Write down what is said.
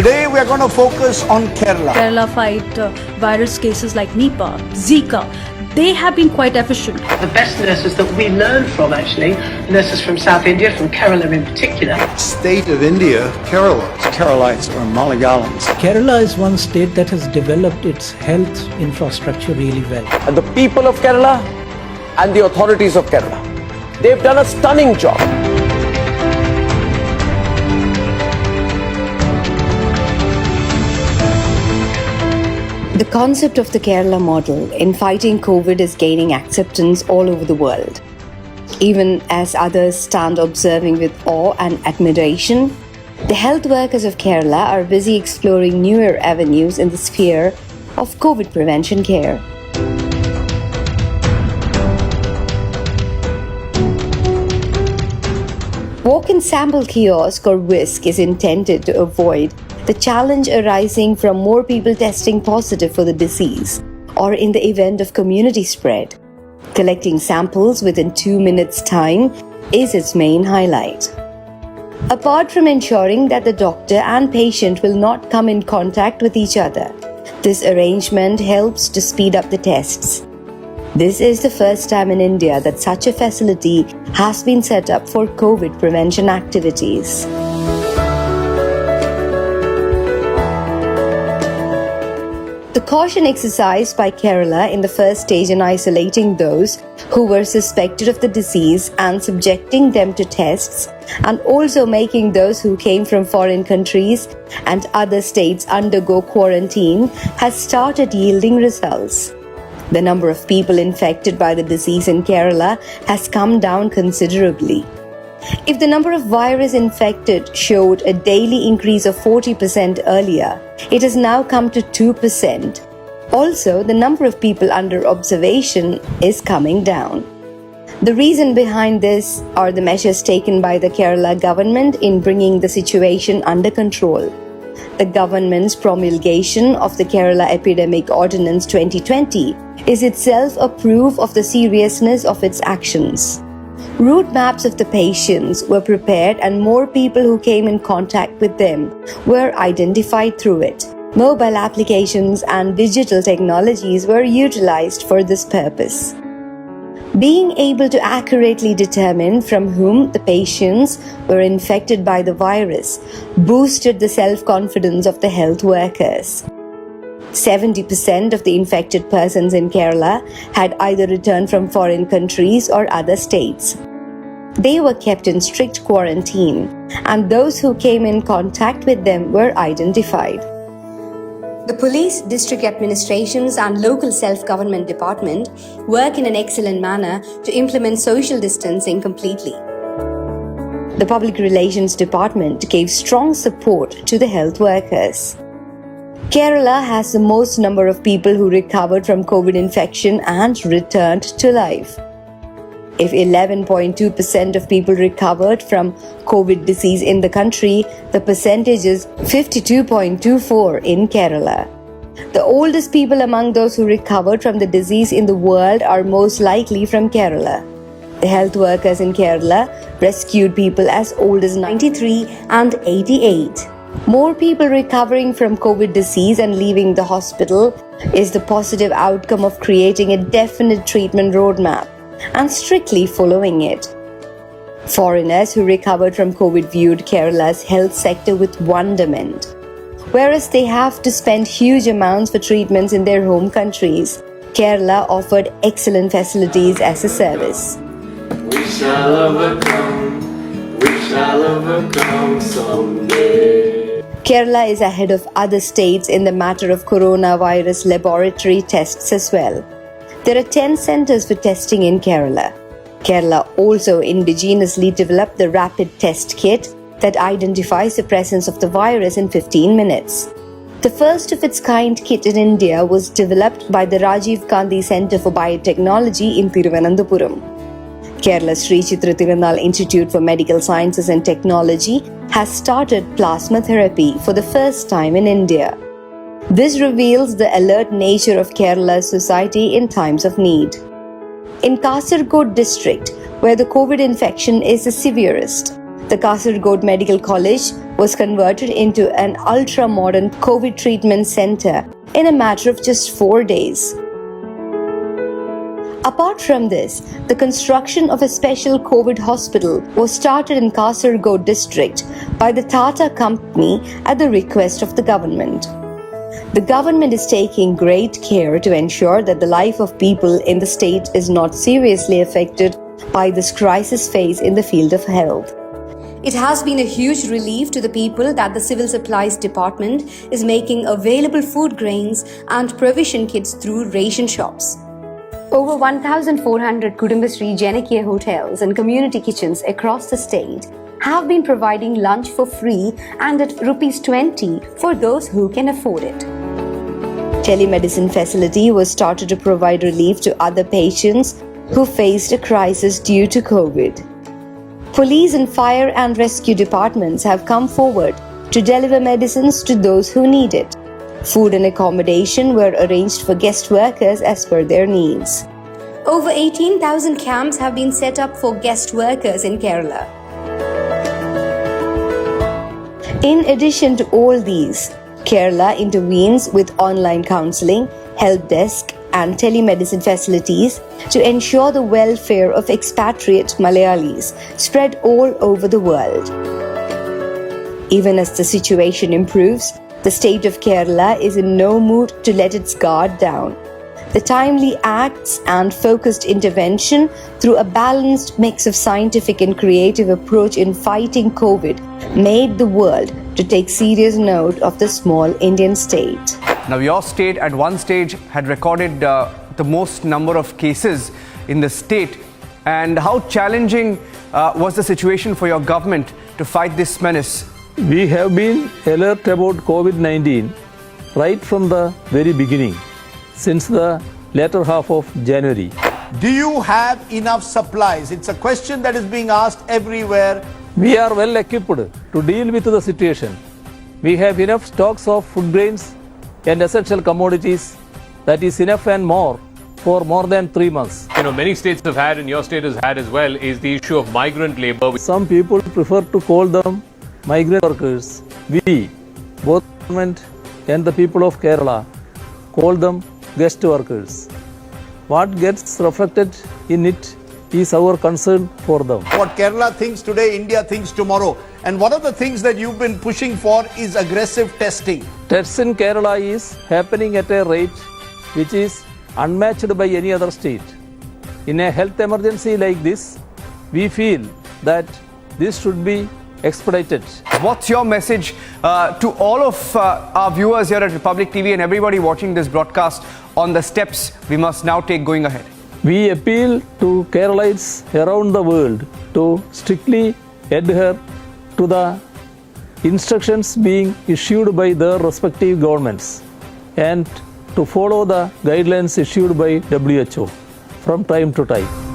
Today we are going to focus on Kerala. Kerala fight virus cases like Nipah, Zika. They have been quite efficient. The best nurses that we learn from, actually, nurses from South India, from Kerala in particular. State of India, Kerala. Keralites or Malayalams. Kerala is one state that has developed its health infrastructure really well. And the people of Kerala and the authorities of Kerala, they've done a stunning job. The concept of the Kerala model in fighting COVID is gaining acceptance all over the world. Even as others stand observing with awe and admiration, the health workers of Kerala are busy exploring newer avenues in the sphere of COVID prevention care. Walk-in sample kiosk or WISK is intended to avoid the challenge arising from more people testing positive for the disease or in the event of community spread. Collecting samples within 2 minutes' time is its main highlight. Apart from ensuring that the doctor and patient will not come in contact with each other, this arrangement helps to speed up the tests. This is the first time in India that such a facility has been set up for COVID prevention activities. The caution exercised by Kerala in the first stage in isolating those who were suspected of the disease and subjecting them to tests, and also making those who came from foreign countries and other states undergo quarantine, has started yielding results. The number of people infected by the disease in Kerala has come down considerably. If the number of virus infected showed a daily increase of 40% earlier, it has now come to 2%. Also, the number of people under observation is coming down. The reason behind this are the measures taken by the Kerala government in bringing the situation under control. The government's promulgation of the Kerala Epidemic Ordinance 2020 is itself a proof of the seriousness of its actions. Route maps of the patients were prepared and more people who came in contact with them were identified through it. Mobile applications and digital technologies were utilized for this purpose. Being able to accurately determine from whom the patients were infected by the virus boosted the self-confidence of the health workers. 70% of the infected persons in Kerala had either returned from foreign countries or other states. They were kept in strict quarantine, and those who came in contact with them were identified. The police, district administrations and local self-government department work in an excellent manner to implement social distancing completely. The public relations department gave strong support to the health workers. Kerala has the most number of people who recovered from COVID infection and returned to life. If 11.2% of people recovered from COVID disease in the country, the percentage is 52.24 in Kerala. The oldest people among those who recovered from the disease in the world are most likely from Kerala. The health workers in Kerala rescued people as old as 93 and 88. More people recovering from COVID disease and leaving the hospital is the positive outcome of creating a definite treatment roadmap and strictly following it. Foreigners who recovered from COVID viewed Kerala's health sector with wonderment. Whereas they have to spend huge amounts for treatments in their home countries, Kerala offered excellent facilities as a service. We shall overcome someday. Kerala is ahead of other states in the matter of coronavirus laboratory tests as well. There are 10 centers for testing in Kerala. Kerala also indigenously developed the rapid test kit that identifies the presence of the virus in 15 minutes. The first of its kind kit in India was developed by the Rajiv Gandhi Center for Biotechnology in Thiruvananthapuram. Kerala's Sri Chitra Tirunal Institute for Medical Sciences and Technology has started plasma therapy for the first time in India. This reveals the alert nature of Kerala's society in times of need. In Kasaragod district, where the COVID infection is the severest, The Kasaragod Medical College was converted into an ultra-modern COVID treatment center in a matter of just 4 days. Apart from this, the construction of a special COVID hospital was started in Kasaragod district by the Tata Company at the request of the government. The government is taking great care to ensure that the life of people in the state is not seriously affected by this crisis phase in the field of health. It has been a huge relief to the people that the Civil Supplies Department is making available food grains and provision kits through ration shops. Over 1,400 Kudumbashree Janakya hotels and community kitchens across the state have been providing lunch for free and at ₹20 for those who can afford it. Telemedicine facility was started to provide relief to other patients who faced a crisis due to COVID. Police and fire and rescue departments have come forward to deliver medicines to those who need it. Food and accommodation were arranged for guest workers as per their needs. Over 18,000 camps have been set up for guest workers in Kerala. In addition to all these, Kerala intervenes with online counseling, help desk, and telemedicine facilities to ensure the welfare of expatriate Malayalis spread all over the world. Even as the situation improves, the state of Kerala is in no mood to let its guard down. The timely acts and focused intervention through a balanced mix of scientific and creative approach in fighting COVID made the world to take serious note of the small Indian state. Now, your state at one stage had recorded the most number of cases in the state. And how challenging was the situation for your government to fight this menace? We have been alert about COVID-19 right from the very beginning, since the latter half of January. Do you have enough supplies? It's a question that is being asked everywhere. We are well equipped to deal with the situation. We have enough stocks of food grains and essential commodities that is enough and more for more than 3 months. Many states have had, and your state has had as well, is the issue of migrant labor. Some people prefer to call them migrant workers. We, both government and the people of Kerala, call them guest workers. What gets reflected in it is our concern for them. What Kerala thinks today, India thinks tomorrow. And one of the things that you've been pushing for is aggressive testing. Tests in Kerala is happening at a rate which is unmatched by any other state. In a health emergency like this, we feel that this should be expedited. What's your message to all of our viewers here at Republic TV and everybody watching this broadcast on the steps we must now take going ahead? We appeal to Keralites around the world to strictly adhere to the instructions being issued by their respective governments and to follow the guidelines issued by WHO from time to time.